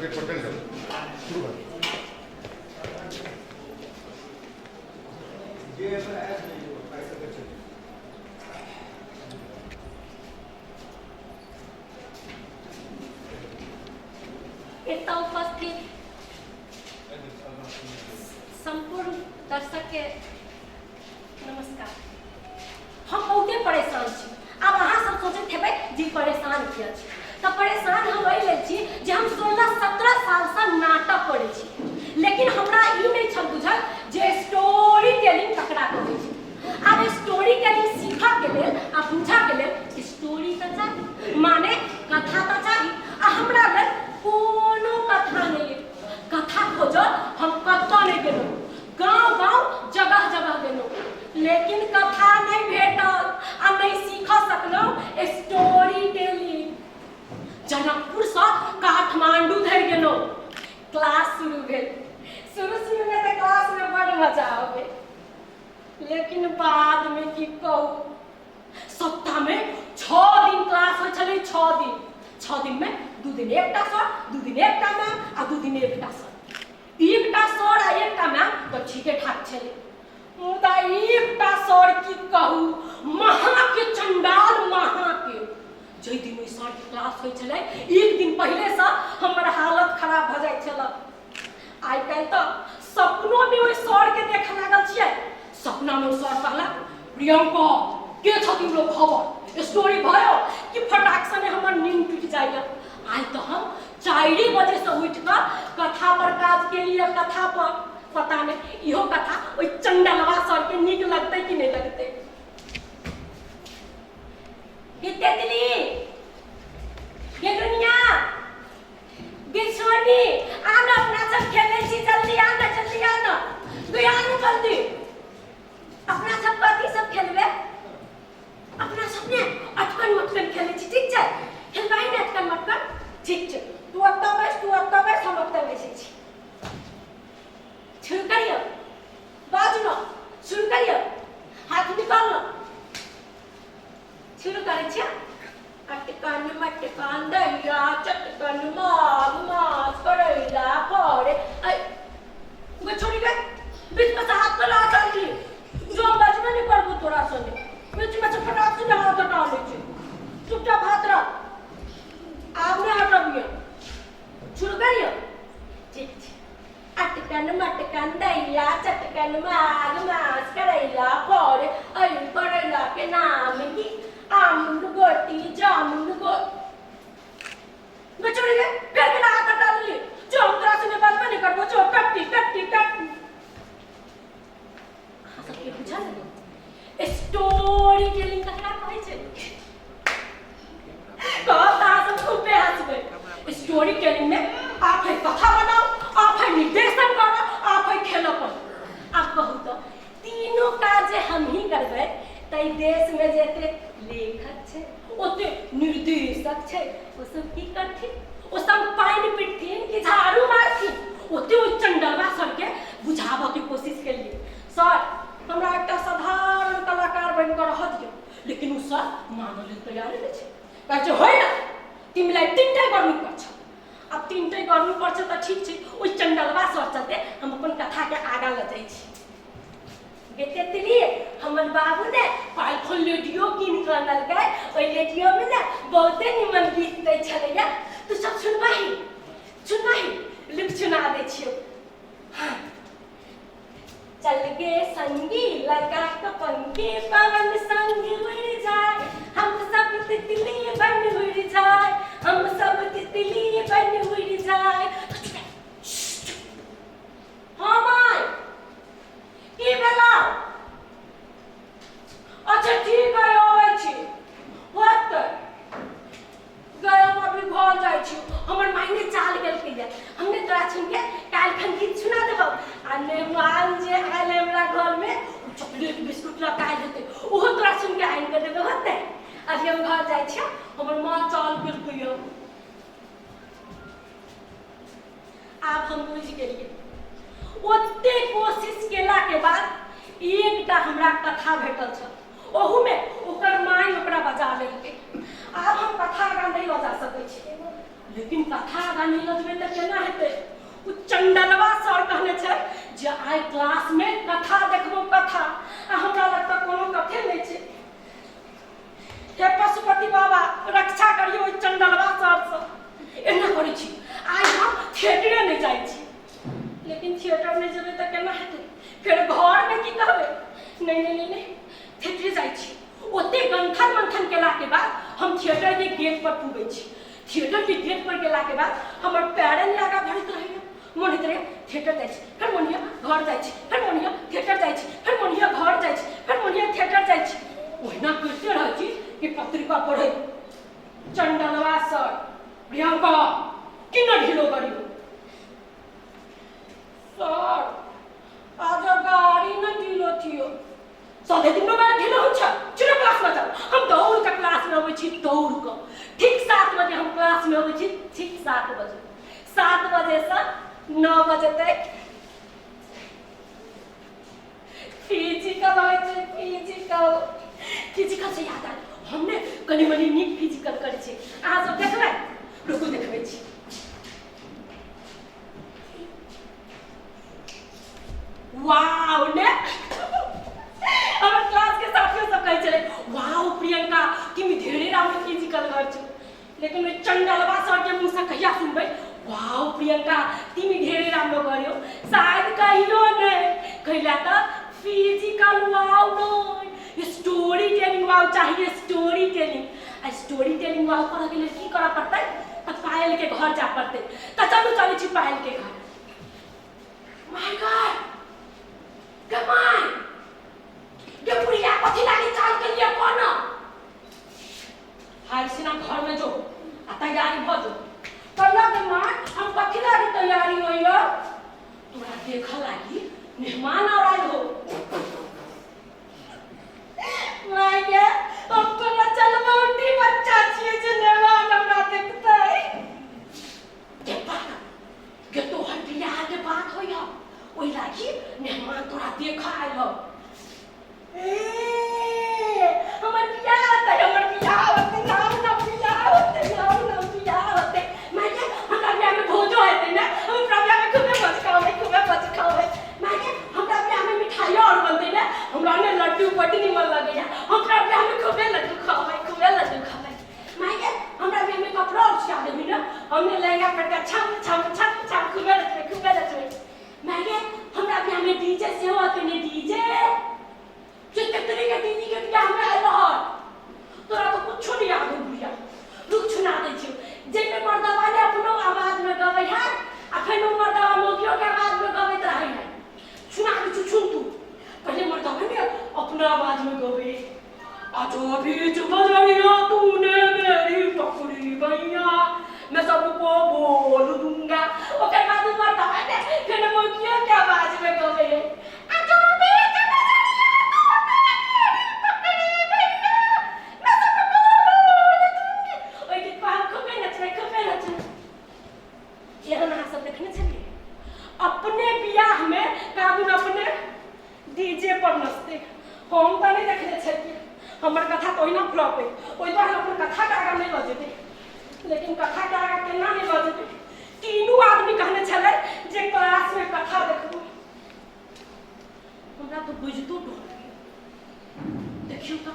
Circuit Patel शुरू कर इतना उपस्थित संपूर्ण दर्शक के नमस्कार। हम बहुते परेशान छी। अब अहाँ सब सोचैत हेबै जी परेशान किया छी, तऽ परेशान हम एहि लेल छी जे हम 16-17 साल से नाटक करै छी, लेकिन हमरा ई नहीं छल बुझल जे स्टोरी टेलिंग ककरा कहै छै। आब स्टोरी टेलिंग सीखऽ के लेल आ बुझऽ के लेल स्टोरी तऽ चाही, माने कथा तऽ चाही। आ हमरा लेल कोनो कथा नहीं है। कथा खोजो हम कतौ नहीं गेलहुँ, गाँव-गाँव जगह-जगह गेलहुँ, लेकिन कथा नहीं भेटल आ नहीं सीख सकलहुँ स्टोरी टेलिंग। जनकपुर से काठमांडू धरि गेलहुँ, क्लास शुरू भेल। शुरू में तो क्लास में बड़ मजा आवे, लेकिन बाद में की कहूँ, सप्ताह में 6 दिन क्लास हो छलै। 6 दिन में 2 दिन एकटा सर, 2 दिन एकटा मैम आ 2 दिन एकटा सर। एकटा सर आ एकटा मैम तो ठीके ठाक छलै, मुदा एकटा सर की कहूँ, महा के चंडाल महा के। जै दिन ओहि सर के क्लास होइ छलै, एक दिन पहले से हमर हालत खराब भ जाइत छल। आइ काल्हि तो सपनो में ओहि सर के देख लागल छियै। सपना में सर कहला, प्रियंका के छथिन लोग खबर स्टोरी भयो कि फटाक से हमर नींद टूट जाइए। आज तो हम 4 बजे से उठ कर कथा पर काज के लिए कथा पर पता नहीं इहो कथा ओइ चंडलवा सर के नीक लगते कि नहीं लगते। तितली ये दुनिया बिछोनी आना, अपना सब खेले छी, जल्दी आना, जल्दी आना, तू आना जल्दी। अपना सब कथी सब खेलबे? अपना सब ने अटकन मटकन खेले छी, ठीक छै? खेलबाई ने अटकन मटकन, ठीक छै? तू अत्ता बैस, हम अत्ता बैसे छी। शुरू करियो, बाजू ना, शुरू करियो, हाथ निकाल लो, शुरू करै छी। अटकन मटकन दैया चटकन माग मास करैला फरे गो छोड़ी गए बीच में से हाथ को ला जल्दी, जो बचबे नहीं करबो तोरा संगे। बीच में से फटाक से हाथ हटा ले छी, चुपचाप हाथ रख, आब नहीं हटबियो। शुरू करियो, ठीक छै? अटकन मटकन दैया चटकन माग मास करैला फरे करैला के नाम की आमुन गोटी जामुन गो छोड़ी गए, फिर के हाथ हटा ली। जो हम तोरा संगे बात नहीं करबो, जो कट्टी कट्टी कट्टी। हाँ सब के बुझल स्टोरी टेलिंग ककरा कहै छै? कथा सब खूब पे हंसबे। स्टोरी टेलिंग में आप है कथा बनाओ, आप है निर्देशन करो, आप है खेलपन। आप कहू तो तीनों काज हम ही करबे तै देश में जेते लेखक छै, ओते निर्देशक छै, ओ सब की करथिन? ओ सब पानि पीटथिन कि झाड़ू मारथिन? ओते ओ चंडलवा सर के बुझाबे के कोशिश केलिए, सर हमरा एकटा साधारण कलाकार बन कर रह दियो, लेकिन उ सर मानल लेल तैयार नहि छै। कहै छै होय ना, तिमीलाई 3टा गर्नु पर्छ। अब 3टा गर्नु पर्छ त ठीक छै, ओइ चंडलवा सर चलते हम अपन कथा के आगा ल जाइ छी। तितली हमर बाबू ने पाइथन रेडियो कीन के अनलकै, ओइ रेडियो में ना बहुते निमन गीत दै छलैया। तू सब सुनबाही, लिख सुना दै छियो। हाँ। चल गे संगी लगा पंखी पवन संग उड़ जाए, हम सब तितली बन उड़ जाए, हम सब तितली बन उड़ जाए। हाँ माय की भेला? अच्छा ठीक है आबै छी, होत गए हम अभी घर जाइ छी। हमर मायने चाल गेल के हमने तोरा सुन के काल खन गीत सुना देबो। आ मेहमान जे आयल हमरा घर में चॉकलेट बिस्कुट लगा देते, ओहो तोरा सुन के आइन के देबे होते। अभी हम घर जाइ छी, हमर मां चाल गेल के आब हम बुझ गेलिए। ओते कोशिश केला के बाद एकटा हमरा कथा भेटल छ, ओहू में ओकर माई ओकरा बजा लेलकै। आब हम कथा आगा नहीं बजा सकै छी। लेकिन कथा आगा नहीं लगबे त केना हेतै। उ चंडलवा सर कहने छै जे आइ क्लास में कथा देखबो कथा, आ हमरा लगता कोनो कथे नहीं छै। हे पशुपति बाबा रक्षा करियो ओइ चंडलवा सर से। एना करै छी आइ हम थिएटरे नहीं जाइ छी, लेकिन थिएटर नहीं जेबै त केना हेतै, फिर घर में की कहबै। नहीं नहीं नहीं थिएटरे जाइ छी। ओते गंथन मंथन केला के बाद हम थिएटर के गेट पर पुगै छी। थिएटर के गेट पर गेला के बाद हमर पैरे नहीं आगा बढ़ैत रहैया। मन होइत रहैया थिएटर जाइ छी, फिर मोनिया घर जाइ छी, फिर मोनिया थिएटर जाइ छी, फिर मोनिया घर जाइ छी, फिर मोनिया थिएटर जाइ छी। ओहिना करते रहै छी कि पत्रिका पढ़ै चंडलवा सर प्रियंका कि न ढिलो करियो सर, आज गाड़ी न ढिलो थियो। सधे दिन में ढिलो हुन्छ। चलो क्लास में जाओ। हम दौड़ के क्लास में अबै छी, दौड़ के। ठीक 7 बजे हम क्लास में अबै छी, ठीक 7 बजे। 7 बजे से 9 बजे तक फिजिकल होय छै। फिजिकल से याद आयल, हमने कनी मनी नीक फिजिकल करै छी। अहाँ सब देखबै, रुकू देखबै छी। वाओ ने हमर क्लास के साथियों सब कहै छलै वाओ प्रियंका तुम ढेरे राम फिजिकल कर छ। लेकिन ओइ चंडलवा सर के मुंह से कहिया सुनबै वाओ प्रियंका तुम ढेरे राम गर्यो, शायद कहियो नै कहला त फिजिकल वाओ नै स्टोरी टेलिंग वाओ चाहिए। स्टोरी टेलिंग आ स्टोरी टेलिंग वाओ करे के लिए की करा पड़तै त पायल के घर जा पड़तै। त चलू चलै छी पायल के घर। माय गॉड कम ऑन ये प्रिया कथी लागी चाल के लिए कोन हाय सिना घर में जो आ तैयारी भ जो। कहला के मां हम कथी लागी तैयारी होइयो, तोरा देखा लागी मेहमान आयल हो। माय गे हम तोरा चलबो उठी बच्चा छिए जे मेहमान हमरा देखतै। के बात के तो हर बियाह के बात होइयो, ओइ लागी मेहमान तोरा देखा आयल हो। हमर बियाह होतै, हमर बियाह होतै, नाम ना बियाह होतै, नाम ना बियाह होतै। मायके हमरा बियाह में भोजो हेतै ना, हमरा बियाह में खूबे बचकावे। मायके हमरा बियाह में मिठाई और बनतै ना, हमरा ने लड्डू बड्डी निमन लगैया। हमरा बियाह में खूबे लड्डू खाबै। मायके हमरा बियाह में कपड़ा और सिया देबी ना, हमने लहंगा कटका छम खूबे रखबै। मायके हमरा बियाह में डीजे सेहो होतै ने, डीजे कितने के दीदी के बियाह में आयल रह। तोरा तो कुछो नहीं याद हो बुढ़िया। रुक सुना दै छियो जे में मर्दवा ने अपनो आवाज में गबै है आ फेर मर्दवा मोगियो के आवाज में गबैत रहै है। सुना दै छियो, सुन तू। पहले मर्दवा ने अपना आवाज में गबै आजो बीच बजरिया तूने मेरी पकड़ी भैया मैं सबको बोल दूंगा। ओकर बाद मर्दवा ने फेर मोगियो के आवाज में गबै आजो बीच अपने बियाह में काबू अपने डीजे पर नचते। हम तो नहीं देखने छलिए, हमर कथा तो ओहिना फ्लॉप है। ओइ बार अपन कथा के आगा नहीं बजेते, लेकिन कथा के आगा केना नहीं बजेते। तीनों आदमी कहने छले जे क्लास में कथा देखबो। हमरा तो बुझतो डर। देखियो त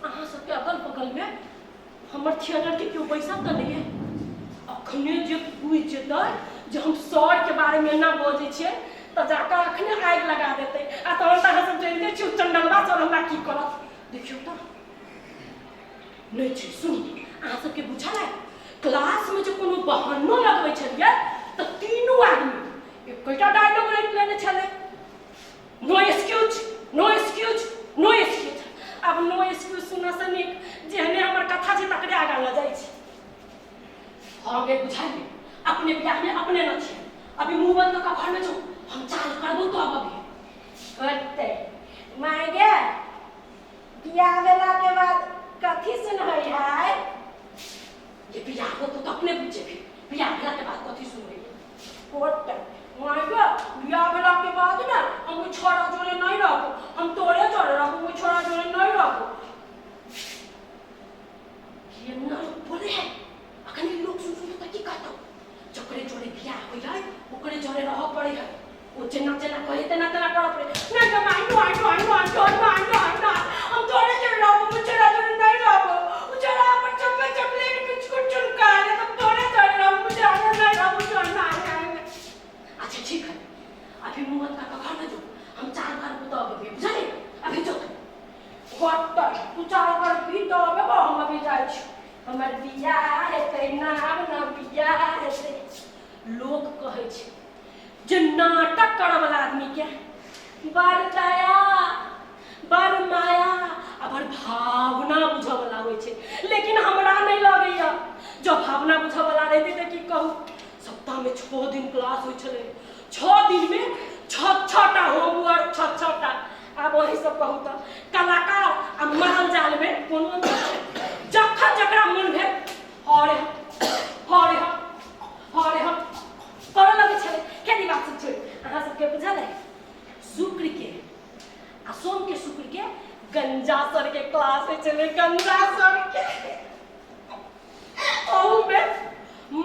अहाँ सबके अगल बगल में हमर थिएटर के क्यों पैसा त नहीं है। अखने जे बुझ जेतै जे हम सर के बारे में ना बजे छियै त जाकर अखने आग लगा देते। आ तहन त अहाँ सब जानते छी चंडलवा सर हमरा की करत। देखियो त नहीं छी। सुन अहाँ सबके बुझल है क्लास में जे कोनो बहानो लगबै छलिए त तीनों आदमी एकटा डायलॉग लिख लेने छले no excuse no excuse no excuse. अब नो एक्सक्यूज सुना से नीक जेहने हमर कथा छै तकरे आगा ल जाइ छै। हाँ गे बुझाइए अपने बियाह में अपने न छियै। अभी मुंह बंद कर घर में जो हम चाल करबो तो अब अभी करते। माय गे बियाह भेला के बाद कथी सुनबै है। ये बियाह हो तो अपने पूछे भी बियाह भेला के बाद कथी सुनबै कोट। माय गे बियाह भेला के बाद ना हम छोरा जोड़े नहीं रहबो, हम तोरे जोड़े रहबो, वो छोरा जोड़े नहीं रहबो। ये ना बोले है अखनी लोग सुन त की कहतो जकरे जोड़े बियाह होई है ओकरे जोड़े रह पड़े है ओ जना जना कहे तना तना कर पड़े ना तो माई हम तोड़े जोड़े रहो मुझे जोड़े नहीं रहो मुझे पर चप्पे चप्पले के बिस्कुट चुनका है तुम तोड़े जोड़े रहो मुझे आने नहीं रहो मुझे ना आएंगे अच्छा ठीक है अभी मुंह का घर में जो हम 4 बार बुता अभी बुझले अभी जो गट्टा तू 4 बार भी तो हम अभी जाई छी हमर बिया हेतै नाम ना बिया हेतै लोग कहै छै जे नाटक करऽ वाला आदमी के बड़ दया बड़ माया आ बड़ भावना बुझऽ वाला होइ छै लेकिन हमरा नहीं लगैया जो भावना बुझऽ वाला रहतै त की कहू सप्ताह में 6 दिन क्लास होइ छलै 6 दिन में 6टा होमवर्क 6टा अब वही सब कहू तो कलाकार आ माल जाल में कोनो जखन जकरा मन भेल हरे करऽ लगे छले खेती बात सब छोड़ अहाँ सबके बुझल है शुक्र के आ सोम के शुक्र के गंजा सर के क्लास में चले गंजा सर के ओहू में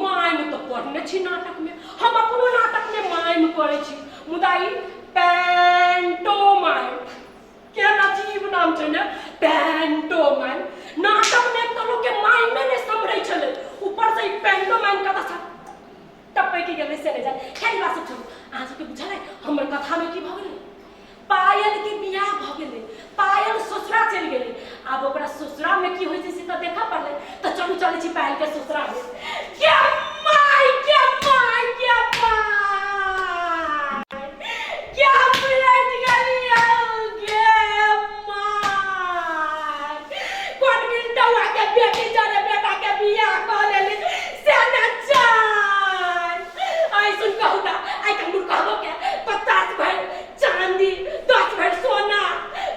माइम तो पढ़ने छी नाटक में हम अपनो नाटक में माइम करे छी मुदाई पैंटोमाइम क्या अजीब नाम छै ने पैंटोमाइम नाटक में तो लोग के माइम में ने समझै छले ऊपर से पैंटोमाइम का दशा टपै के गेले से ने जाय खेल बात सब छोड़ू आज के बुझल है हमर कथा में की भ गेलै पायल के बियाह भ गेलै पायल ससुरा चल गेलै आब ओकरा ससुरा में की होय छै से त देखा पड़ले त चलू चलै छी पायल के ससुरा में क्या माय क्या बुलेट गलिया गे माय कोन बिंदुआ के बेटी जाने बेटा के बियाह क लेली से न जान आई सुन कहू ता आई का मुर कहबो के 50 भर चांदी 10 भर सोना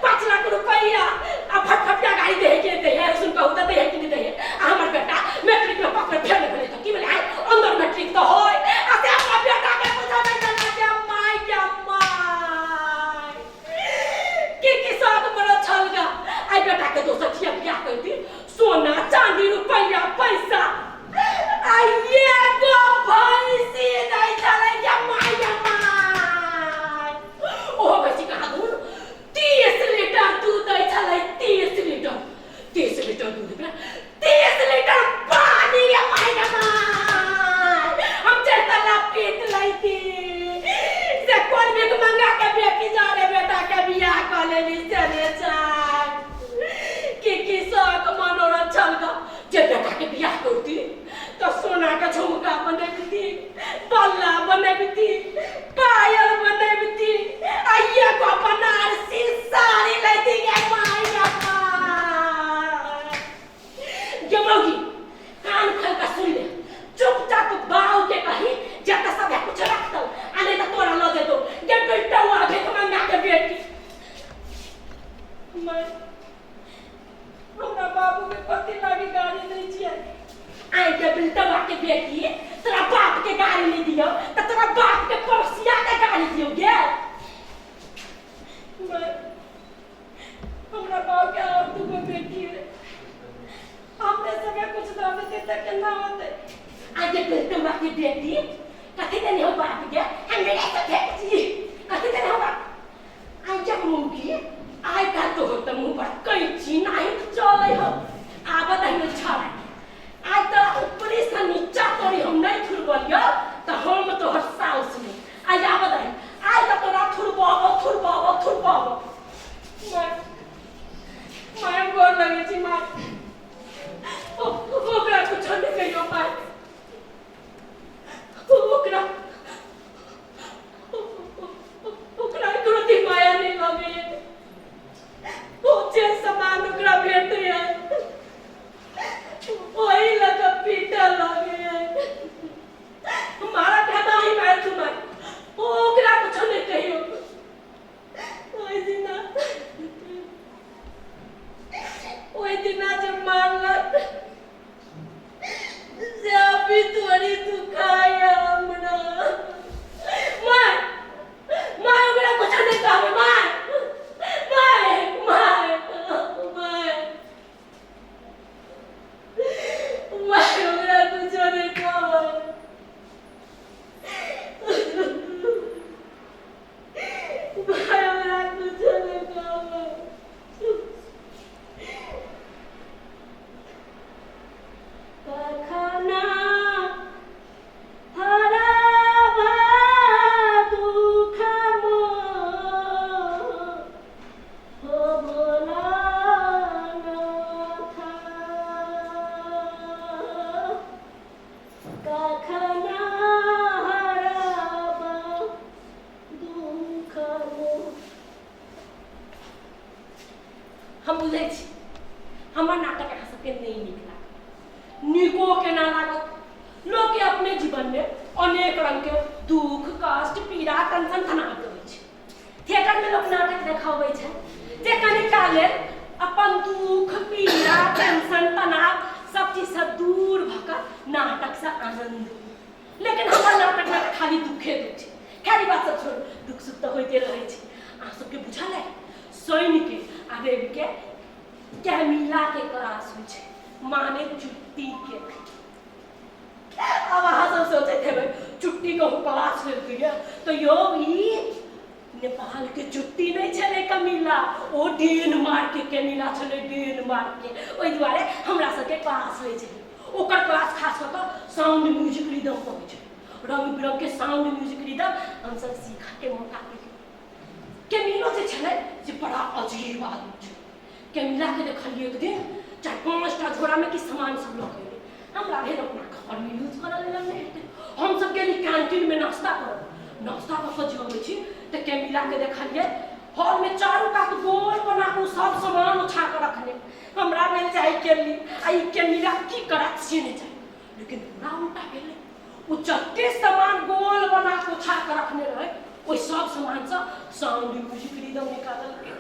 5 लाख रुपया आ फटफटिया गाड़ी दे के दे है सुन कहू ता दे है कि नहीं दे है हमर बेटा मैट्रिक में पकड़ फेल भेले तो की भेले अंदर मैट्रिक तो होय आ से अपना बेटा के पूछा बेटा के माय के माय की साथ बड़ा छलगा आई बेटा के दोसर ठिया बियाह कर दी सोना चांदी रुपया पैसा आइए गो भैंसी नहीं चले के माय ओ भैंसी कहाँ दूध 30 लीटर दूध दे चले 30 लीटर दूध पे 30 लीटर पानी के माय हम चलता पीट लईती से कोन भी मंगा के बेटी जा रे बेटा के बियाह क लेली चले चार की शौक मनोरंजन छलगा जे बेटा के बियाह करती तो सोना का झुमका बनैबती बल्ला बनैबती पायल बनैबती आइया को बनारसी साड़ी लैती के माय जमौगी कान खोल के सुन ले चुपचाप बाऊ के कही जता सब कुछ रख दो आने तो तोरा ल दे दो जे बेटा हुआ भेक मंगा के बेटी मैं हमरा बाबू के पति लागी गाड़ी नहीं छिए आई के बेटा के बेटी तेरा बाप के गाड़ी नहीं दियो तो तेरा बाप के पड़ोसिया के गाड़ी दियो गे मैं हमरा बाप के और तू को बेटी है हमने सब कुछ दावे देते के ना होते आज के बेटा के बेटी कथि देनी हो बाप के हमने ऐसे भेजी कथि देनी हो बाप आज जब मुंगी आई का तो होता मुंह पर कई चीज नहीं चले हो आबत है छाड़ा आज तो ऊपरी से नीचा तोरी हम नहीं थुरबलियो तो हम तो हस्सा उसमें आज आबत है आज तो तोरा थुरबाबो मैं गोर लगे छी मां ओकरा कुछ नहीं कहियो पाए ओकरा कोनो दी माया नहीं लगे वो जे समान ओकरा भेटे है वही लगा पीटा लगे हमारा बुझे छी हमर नाटक अहाँ सबके नहीं नीक लागत निको के ना लागत लोग के अपने जीवन में अनेक रंग के दुख कष्ट पीड़ा टेंशन तनाव होय छै थिएटर में लोग नाटक देखाबै छै जे कनि काल लेल अपन दुख पीड़ा टेंशन तनाव सब चीज से दूर भकर नाटक से आनंद लेकिन हमर नाटक में खाली दुखे दुख छै खाली बात सब छोड़ दुख सुख तो होते रहे छै अहाँ सबके बुझल है सोइन के आगे के कैमिला के क्लास होइ छै माने चुट्टी के अब अहाँ सब सोचे थे चुट्टी को क्लास लेलकै तो यो ई नेपाल के चुट्टी नहीं छले कमिला ओ डेनमार्क के कैमिला छले डेनमार्क के ओइ दुआरे हमरा सबके क्लास होइ छै ओकर क्लास खास कऽ साउंड म्यूजिक रिदम पर होइ छै रंग बिरंग के साउंड म्यूजिक रिदम हम सब सीखा के मौका कैमिलो जे छले जे बड़ा अजीब आदमी छै कैमिला के देखलिए एक दिन 4-5टा झोरा में कि सामान सब लऽ गेलै हमरा भेल अपना घर में यूज करऽ लेल नहि हेतै हम सब गेली कैंटीन में नाश्ता कऽ जे अबै छी तऽ कैमिला के देखलिए हॉल में चारों कात गोल बना के सब सामान उठा के रखने हमरा भेल चाहे केली आ ई कैमिला की करत से नहि जाय लेकिन पूरा उल्टा भेलै ओ जते सामान गोल बना के उठा के रखने रहे ओइ सब सामान से साउंड म्यूजिक रिदम निकालल गेल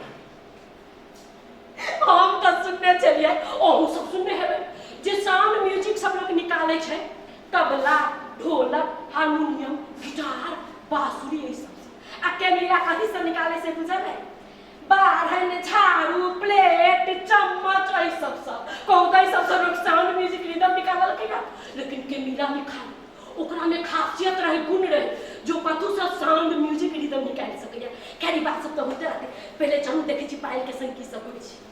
हम तो सुनने चलिए ओहू सब सुनने हेबै जे साउंड म्यूजिक सब लोग निकाले छै तबला ढोलक हारमोनियम गिटार बांसुरी ये सब आ कैमिला कथी से निकाले से बुझल है बारहन झाड़ू प्लेट चम्मच ए सब कौदै सब लोग साउंड म्यूजिक रिदम निकालल के ना लेकिन कैमिला निकाल ओकरा में खासियत रहे गुण रहे जो कतु से साउंड म्यूजिक रिदम निकाल सकैया कैरी बात सब तो होते रहते पहले चलू देखे छी पायल के संग की सब होइ छै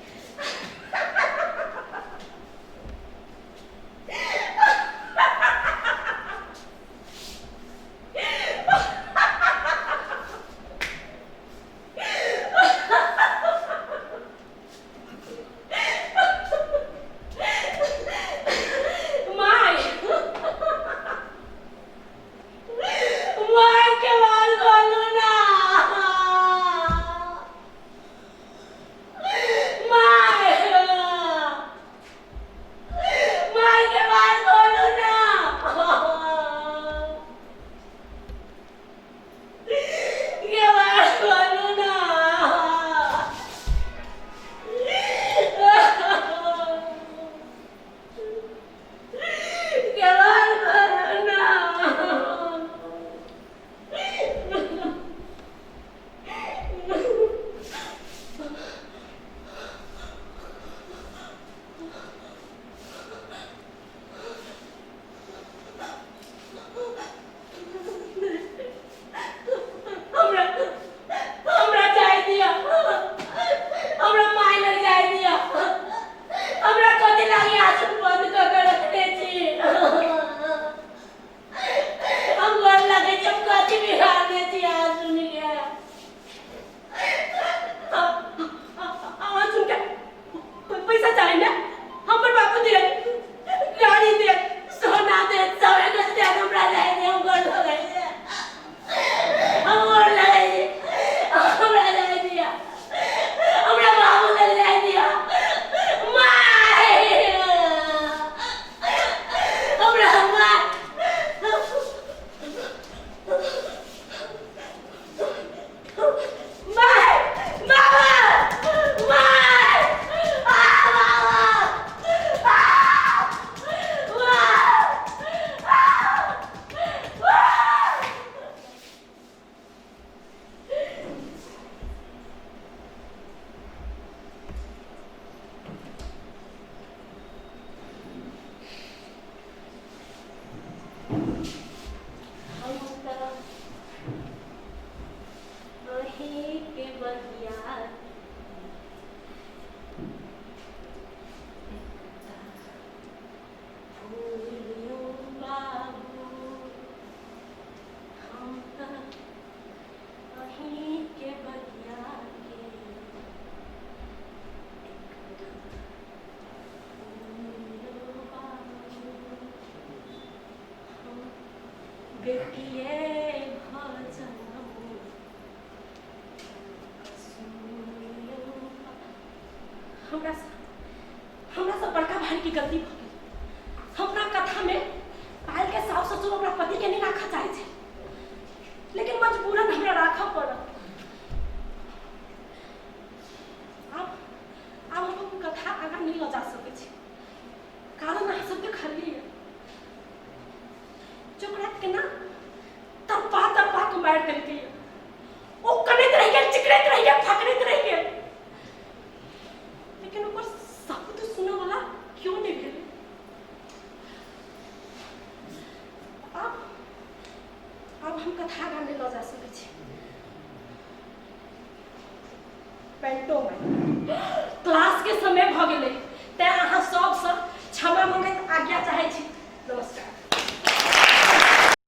हमरा से बड़का भाई की गलती भ गेल। हमरा कथा में पायल के सास ससुर अपना पति के नहीं राखा चाहे थे, लेकिन मजबूरन हमरा राखा पड़ल। अब हम कथा आगा नहीं ले जा सके छी, कारण अहाँ सब देखलिए चोकरा के ना तरपा के मार देलकै। ओ कनैत रह गेल, चिकरैत रह गेल, फकरैत रह गेल, लेकिन ओकर शब्द सुने वाला क्यों नहीं भेल। अब हम कथा आगा नहीं ले जा सके छी। पेंटो में क्लास के समय भ गेलै, तें अहाँ सबसँ क्षमा मंगैत आज्ञा चाहै छी।